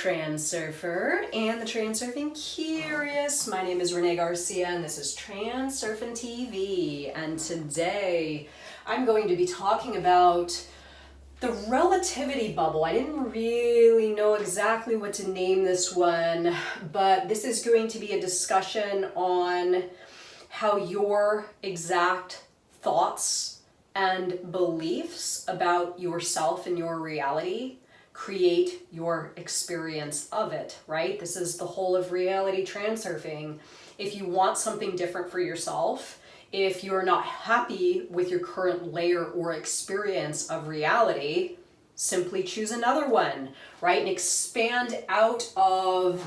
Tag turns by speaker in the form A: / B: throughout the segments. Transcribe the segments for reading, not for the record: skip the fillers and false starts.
A: Transurfer and the Transurfing Curious. My name is Renee Garcia and this is TransurfingTV. And today I'm going to be talking about the relativity bubble. I didn't really know exactly what to name this one, but this is going to be a discussion on how your exact thoughts and beliefs about yourself and your reality create your experience of it, right? This is the whole of reality transurfing. If you want something different for yourself, if you're not happy with your current layer or experience of reality, simply choose another one, right? And expand out of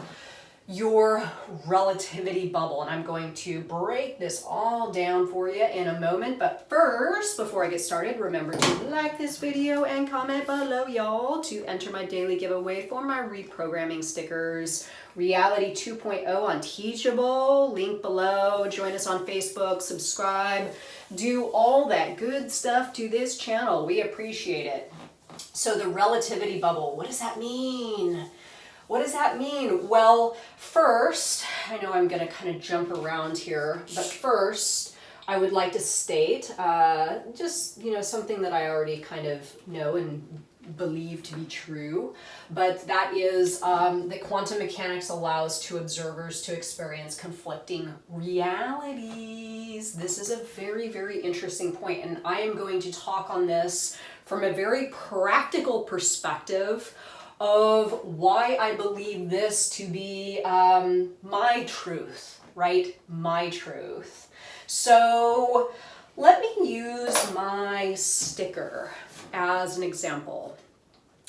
A: your relativity bubble. And I'm going to break this all down for you in a moment. But first, before I get started, remember to like this video and comment below, y'all, to enter my daily giveaway for my reprogramming stickers. Reality 2.0 on Teachable, link below. Join us on Facebook, subscribe, do all that good stuff to this channel. We appreciate it. So the relativity bubble, what does that mean? What does that mean? Well, first, I know I'm going to kind of jump around here, but first I would like to state just, something that I already kind of know and believe to be true, but that is that quantum mechanics allows two observers to experience conflicting realities. This is a very, very interesting point, and I am going to talk on this from a very practical perspective of why I believe this to be my truth, right? My truth. So let me use my sticker as an example.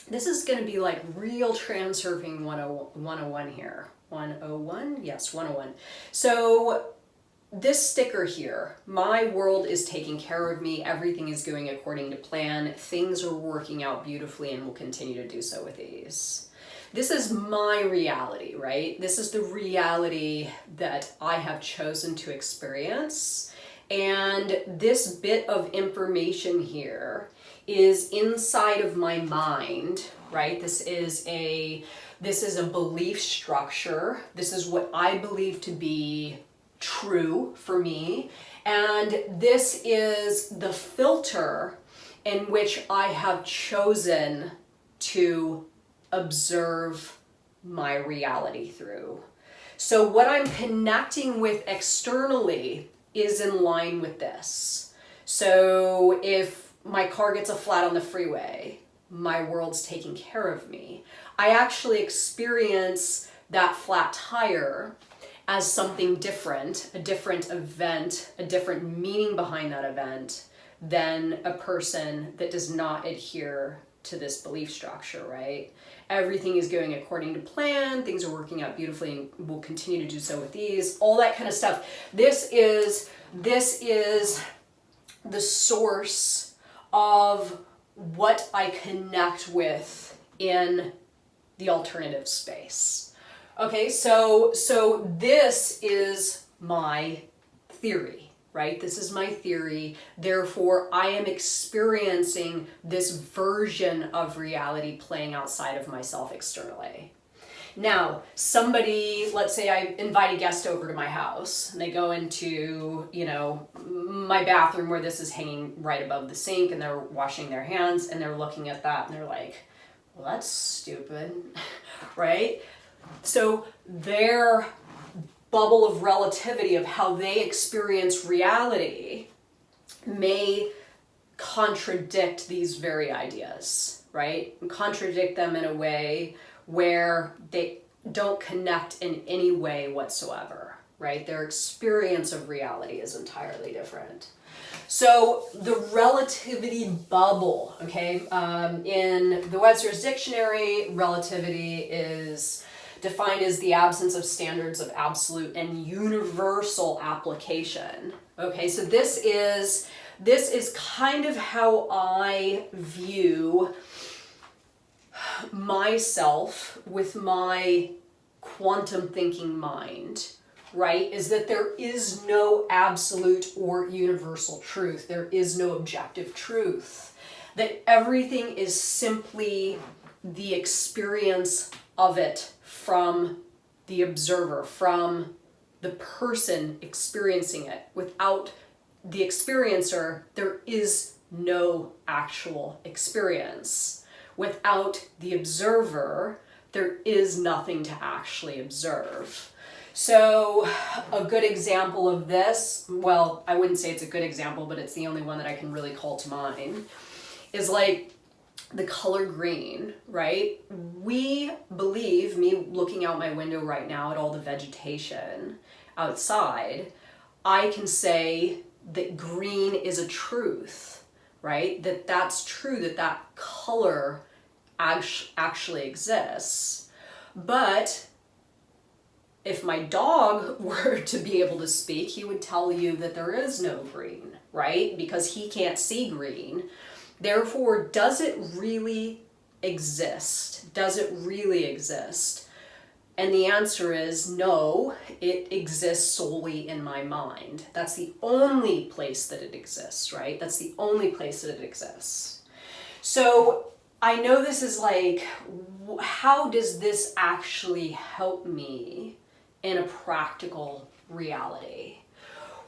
A: This is going to be like real transurfing 101 here. 101? Yes, 101. So this sticker here, my world is taking care of me, everything is going according to plan, things are working out beautifully and will continue to do so with ease. This is my reality, right? This is the reality that I have chosen to experience. And this bit of information here is inside of my mind, right? This is a belief structure. This is what I believe to be true for me, and this is the filter in which I have chosen to observe my reality through. So what I'm connecting with externally is in line with this. So if my car gets a flat on the freeway, my world's taking care of me. I actually experience that flat tire as something different, a different event, a different meaning behind that event than a person that does not adhere to this belief structure, right? Everything is going according to plan, things are working out beautifully and will continue to do so with ease, all that kind of stuff. This is the source of what I connect with in the alternative space. Okay, so this is my theory, right? This is my theory. Therefore, I am experiencing this version of reality playing outside of myself externally. Now, somebody, let's say I invite a guest over to my house and they go into, my bathroom where this is hanging right above the sink and they're washing their hands and they're looking at that and they're like, well, that's stupid, right? So their bubble of relativity of how they experience reality may contradict these very ideas, right? And contradict them in a way where they don't connect in any way whatsoever, right? Their experience of reality is entirely different. So the relativity bubble, okay, in the Webster's Dictionary, relativity is defined as the absence of standards of absolute and universal application. Okay, so this is kind of how I view myself with my quantum thinking mind, right? Is that there is no absolute or universal truth. There is no objective truth. That everything is simply the experience of it from the observer, from the person experiencing it. Without the experiencer, there is no actual experience. Without the observer, there is nothing to actually observe. So a good example of this, well, I wouldn't say it's a good example, but it's the only one that I can really call to mind, is like the color green, right? We believe, me looking out my window right now at all the vegetation outside, I can say that green is a truth, right? That's true, that color actually exists. But if my dog were to be able to speak, he would tell you that there is no green, right? Because he can't see green. Therefore, does it really exist? Does it really exist? And the answer is no, it exists solely in my mind. That's the only place that it exists, right? That's the only place that it exists. So I know this is like, how does this actually help me in a practical reality?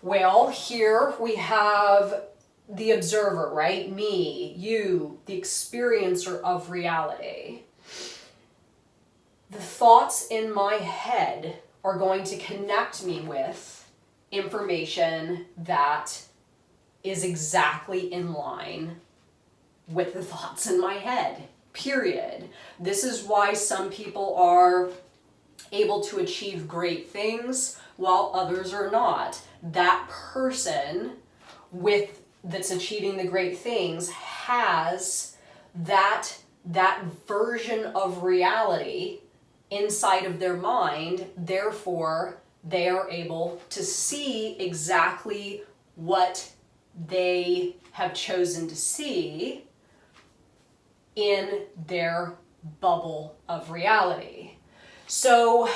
A: Well, here we have the observer, right? Me, you, the experiencer of reality. The thoughts in my head are going to connect me with information that is exactly in line with the thoughts in my head, period. This is why some people are able to achieve great things while others are not. That person that's achieving the great things has that version of reality inside of their mind. Therefore, they are able to see exactly what they have chosen to see in their bubble of reality. So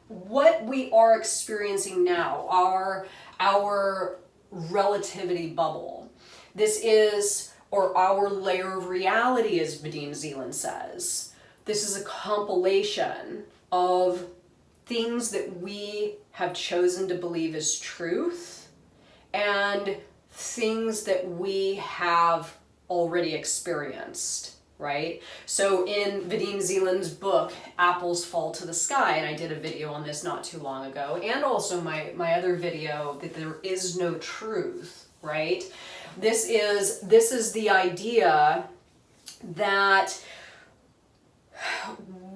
A: what we are experiencing now, our relativity bubble, this is, or our layer of reality, as Vadim Zeland says, this is a compilation of things that we have chosen to believe as truth and things that we have already experienced, right? So in Vadim Zeland's book, Apples Fall to the Sky, and I did a video on this not too long ago, and also my other video, that there is no truth, right? This is the idea that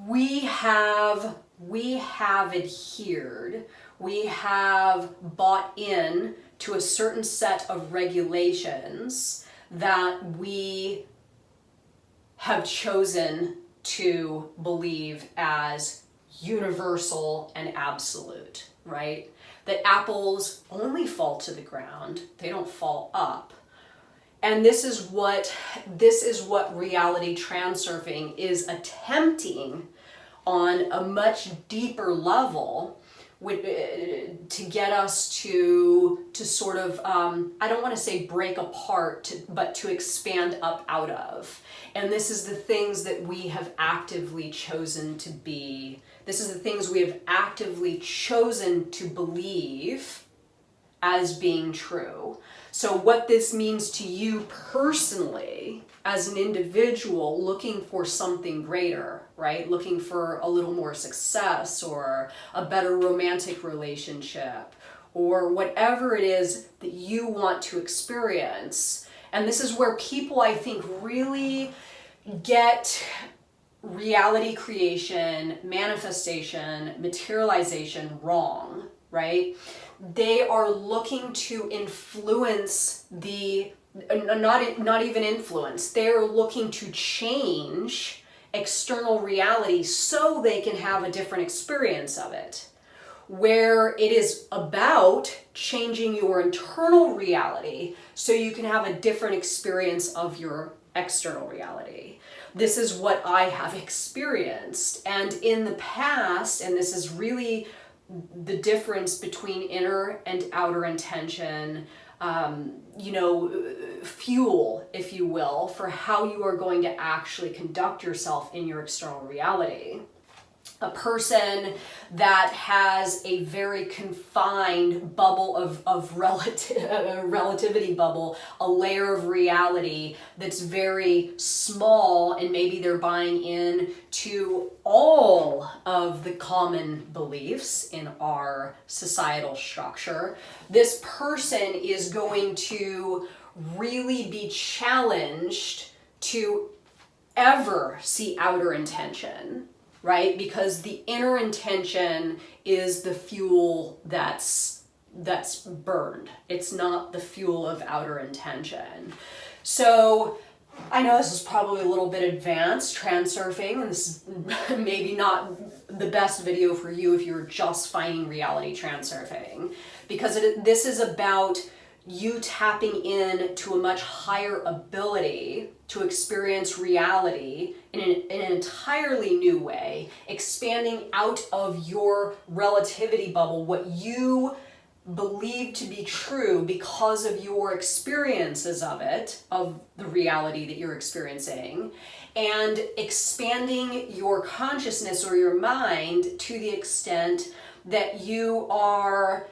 A: we have adhered, we have bought in to a certain set of regulations that we have chosen to believe as universal and absolute, right? That apples only fall to the ground, they don't fall up. And this is what reality transurfing is attempting on a much deeper level to get us to sort of, I don't want to say break apart, but to expand up out of. And this is the things that we have actively chosen to be. This is the things we have actively chosen to believe as being true. So what this means to you personally, as an individual looking for something greater, right? Looking for a little more success or a better romantic relationship or whatever it is that you want to experience. And this is where people, I think, really get reality creation, manifestation, materialization wrong, right? They are looking to influence not even influence, they're looking to change external reality so they can have a different experience of it. Where it is about changing your internal reality so you can have a different experience of your external reality. This is what I have experienced. And in the past, and this is really the difference between inner and outer intention, fuel, if you will, for how you are going to actually conduct yourself in your external reality. a person that has a very confined bubble of relativity bubble, a layer of reality that's very small, and maybe they're buying in to all of the common beliefs in our societal structure. This person is going to really be challenged to ever see outer intention, right? Because the inner intention is the fuel that's burned. It's not the fuel of outer intention. So I know this is probably a little bit advanced, transurfing, and this is maybe not the best video for you if you're just finding reality transurfing, because this is about you tapping in to a much higher ability to experience reality in an entirely new way, expanding out of your relativity bubble, what you believe to be true because of your experiences of it, of the reality that you're experiencing, and expanding your consciousness or your mind to the extent that you are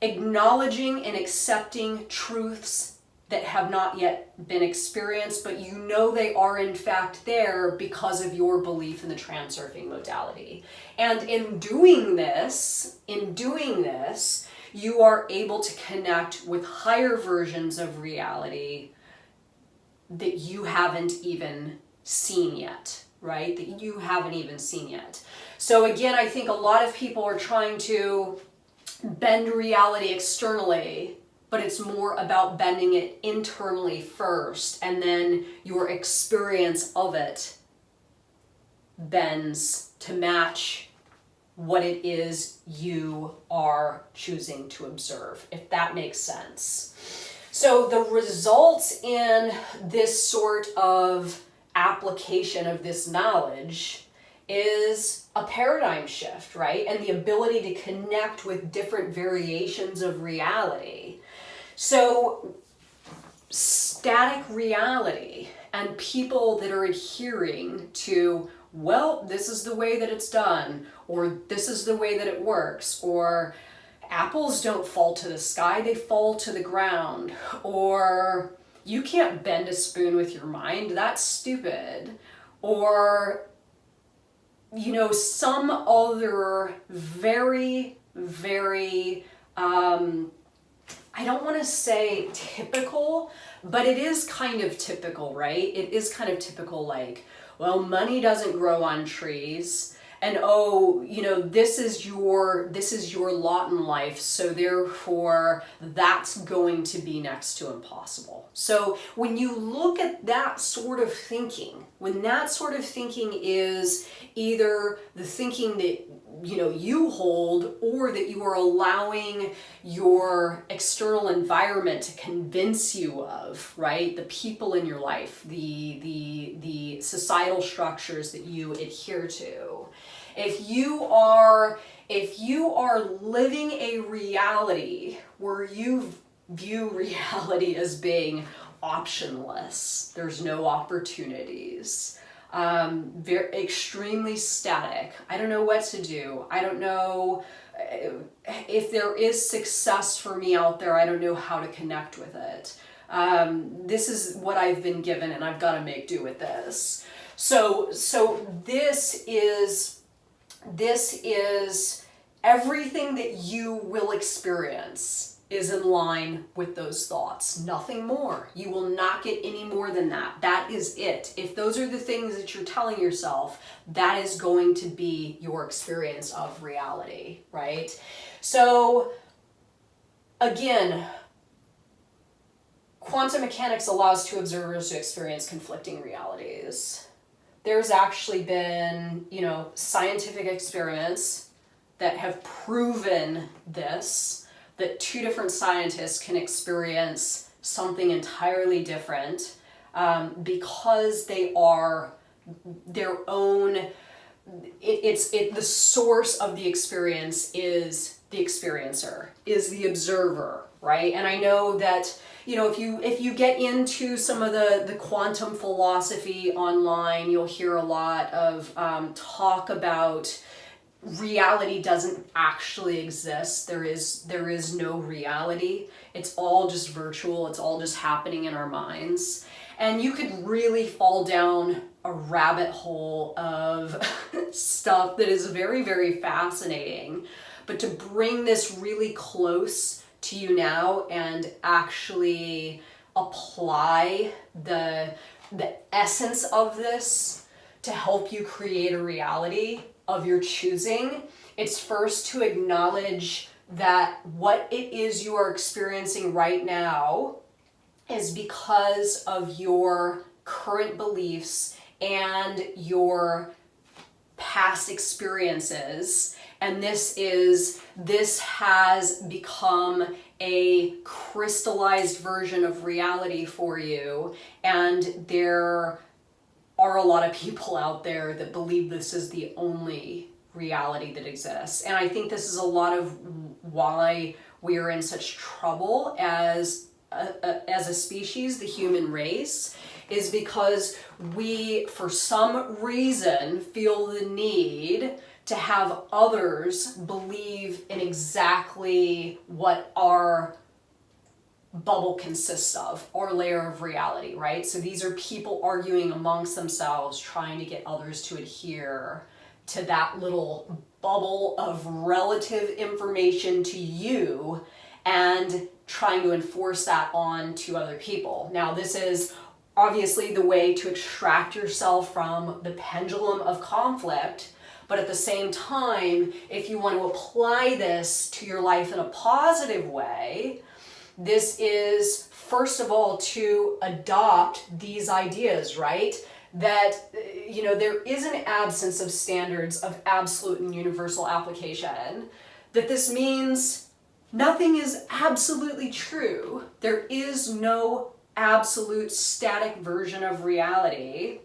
A: acknowledging and accepting truths that have not yet been experienced, but you know they are in fact there because of your belief in the transurfing modality. And in doing this, you are able to connect with higher versions of reality that you haven't even seen yet, right? That you haven't even seen yet. So again, I think a lot of people are trying to bend reality externally, but it's more about bending it internally first, and then your experience of it bends to match what it is you are choosing to observe, if that makes sense. So the results in this sort of application of this knowledge is a paradigm shift, right? And the ability to connect with different variations of reality. So static reality and people that are adhering to, well, this is the way that it's done, or this is the way that it works, or apples don't fall to the sky, they fall to the ground, or you can't bend a spoon with your mind, that's stupid, or some other very, very, I don't want to say typical, but it is kind of typical, right? It is kind of typical, like, well, money doesn't grow on trees, and this is your lot in life, so therefore that's going to be next to impossible. So when you look at that sort of thinking, when that sort of thinking is either the thinking that you hold, or that you are allowing your external environment to convince you of, right? The people in your life, the societal structures that you adhere to. If you are living a reality where you view reality as being optionless, there's no opportunities, very extremely static. I don't know what to do. I don't know if there is success for me out there. I don't know how to connect with it. This is what I've been given, and I've got to make do with this. So this is everything that you will experience is in line with those thoughts. Nothing more. You will not get any more than that. That is it. If those are the things that you're telling yourself, that is going to be your experience of reality, right? So again, quantum mechanics allows two observers to experience conflicting realities. There's actually been, scientific experiments that have proven this, that two different scientists can experience something entirely different because they are their own. The source of the experience is the experiencer, is the observer, right? And I know that, you know, if you get into some of the quantum philosophy online, you'll hear a lot of talk about reality doesn't actually exist. There is no reality. It's all just virtual. It's all just happening in our minds. And you could really fall down a rabbit hole of stuff that is very, very fascinating. But to bring this really close to you now and actually apply the essence of this to help you create a reality of your choosing, it's first to acknowledge that what it is you are experiencing right now is because of your current beliefs and your past experiences. And this has become a crystallized version of reality for you. And there are a lot of people out there that believe this is the only reality that exists. And I think this is a lot of why we are in such trouble as a species, the human race, is because we, for some reason, feel the need to have others believe in exactly what our bubble consists of, or layer of reality, right? So these are people arguing amongst themselves, trying to get others to adhere to that little bubble of relative information to you and trying to enforce that on to other people. Now, this is obviously the way to extract yourself from the pendulum of conflict, but at the same time, if you want to apply this to your life in a positive way, this is, first of all, to adopt these ideas, right? That, you know, there is an absence of standards of absolute and universal application, that this means nothing is absolutely true. There is no absolute static version of reality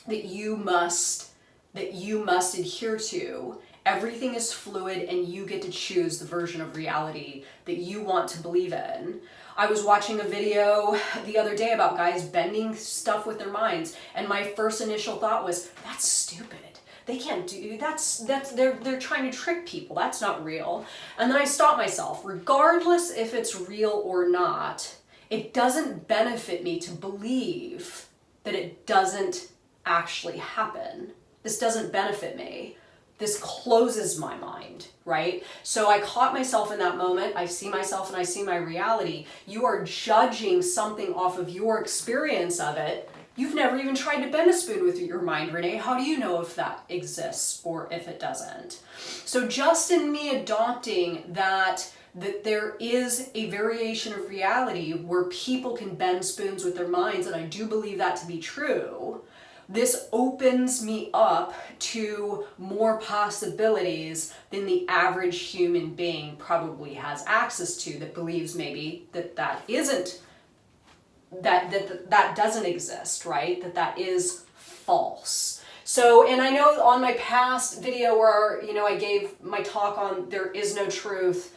A: that you must adhere to. Everything is fluid, and you get to choose the version of reality that you want to believe in. I was watching a video the other day about guys bending stuff with their minds, and my first initial thought was, that's stupid. They can't do they're trying to trick people. That's not real. And then I stopped myself. Regardless if it's real or not, it doesn't benefit me to believe that it doesn't actually happen. This doesn't benefit me. This closes my mind, right? So I caught myself in that moment. I see myself and I see my reality. You are judging something off of your experience of it. You've never even tried to bend a spoon with your mind, Renee. How do you know if that exists or if it doesn't? So just in me adopting that there is a variation of reality where people can bend spoons with their minds, and I do believe that to be true, this opens me up to more possibilities than the average human being probably has access to, that believes maybe that isn't, that doesn't exist, right? That is false. So, and I know on my past video where, you know, I gave my talk on there is no truth,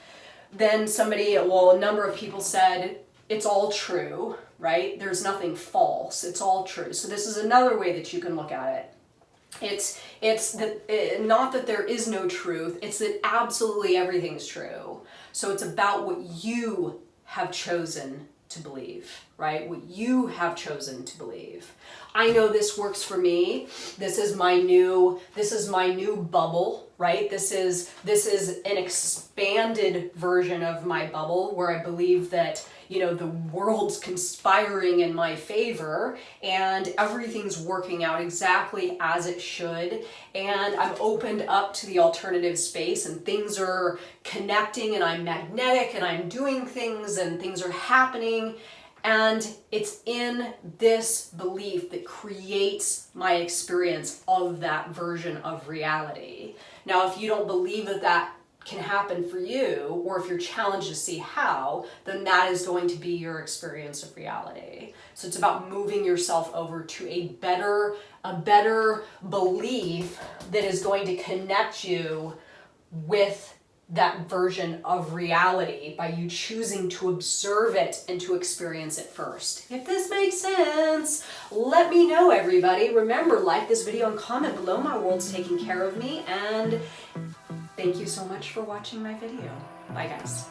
A: then a number of people said, it's all true, right? There's nothing false. It's all true. So this is another way that you can look at it. It's not that there is no truth. It's that absolutely everything's true. So it's about what you have chosen to believe, right? What you have chosen to believe. I know this works for me. This is my new bubble, right? This is an expanded version of my bubble where I believe that, you know, the world's conspiring in my favor and everything's working out exactly as it should. And I'm opened up to the alternative space and things are connecting and I'm magnetic and I'm doing things and things are happening. And it's in this belief that creates my experience of that version of reality. Now, if you don't believe that can happen for you, or if you're challenged to see how, then that is going to be your experience of reality. So it's about moving yourself over to a better belief that is going to connect you with that version of reality by you choosing to observe it and to experience it first. If this makes sense, let me know, everybody. Remember, like this video and comment below. My world's taking care of me, and thank you so much for watching my video. Bye, guys.